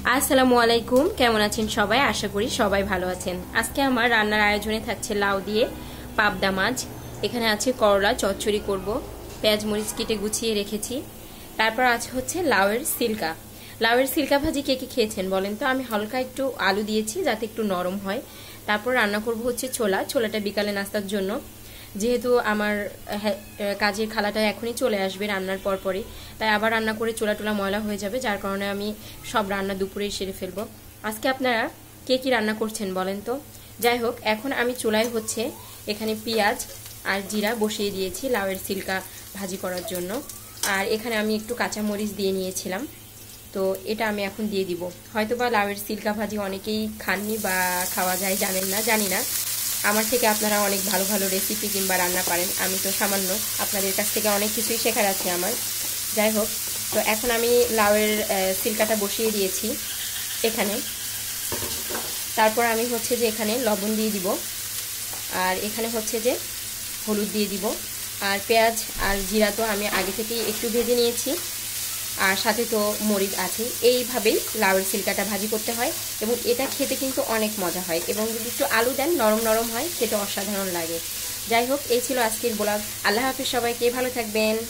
আসসালামু আলাইকুম, কেমন আছেন সবাই? আশা করি সবাই ভালো আছেন। আজকে আমার রান্নার আয়োজনে থাকছে লাউ দিয়ে পাবদা মাছ। এখানে আছে করলা চচ্চড়ি করব, পেঁয়াজ মরিচ কেটে গুছিয়ে রেখেছি। তারপর আছে হচ্ছে লাউয়ের সিল্কা। লাউয়ের সিল্কা ভাজি কে কে খেয়েছেন বলেন তো? আমি হালকা একটু আলু দিয়েছি যাতে একটু নরম হয়। তারপর রান্না করব হচ্ছে ছোলাটা বিকালে নাস্তার জন্য। যেহেতু আমার কাজের খালাটা এখনই চলে আসবে রান্নার পরপরই, তাই আবার রান্না করে চুলা টুলা ময়লা হয়ে যাবে, যার কারণে আমি সব রান্না দুপুরেই সেরে ফেলবো। আজকে আপনারা কে কি রান্না করছেন বলেন তো? যাই হোক, এখন আমি চুলায় হচ্ছে এখানে পেঁয়াজ আর জিরা বসিয়ে দিয়েছি লাউয়ের সিল্কা ভাজি করার জন্য। আর এখানে আমি একটু কাঁচা মরিচ দিয়ে নিয়েছিলাম, তো এটা আমি এখন দিয়ে দিব। হয়তোবা লাউয়ের সিল্কা ভাজি অনেকেই খাননি বা খাওয়া যায় জানেন না, জানি না। আমার থেকে আপনারা অনেক ভালো ভালো রেসিপি কিংবা রান্না পারেন, আমি তো সামান্য। আপনাদের কাছ থেকে অনেক কিছুই শেখার আছে আমার। যাই হোক, তো এখন আমি লাউয়ের সিল্কাটা বসিয়ে দিয়েছি এখানে। তারপর আমি হচ্ছে যে এখানে লবণ দিয়ে দিব, আর এখানে হচ্ছে যে হলুদ দিয়ে দিব। আর পেঁয়াজ আর জিরা তো আমি আগে থেকেই একটু ভেজে নিয়েছি, আর সাথে তো মরিচ আছে। এইভাবেই লাউয়ের সিল্কাটা ভাজি করতে হয়, এবং এটা খেতে কিন্তু অনেক মজা হয়, এবং যদি একটু আলু দেন নরম নরম হয়, খেতে অসাধারণ লাগে। যাই হোক, এই ছিল আজকের ব্লগ। আল্লাহ হাফেজ সবাইকে, ভালো থাকবেন।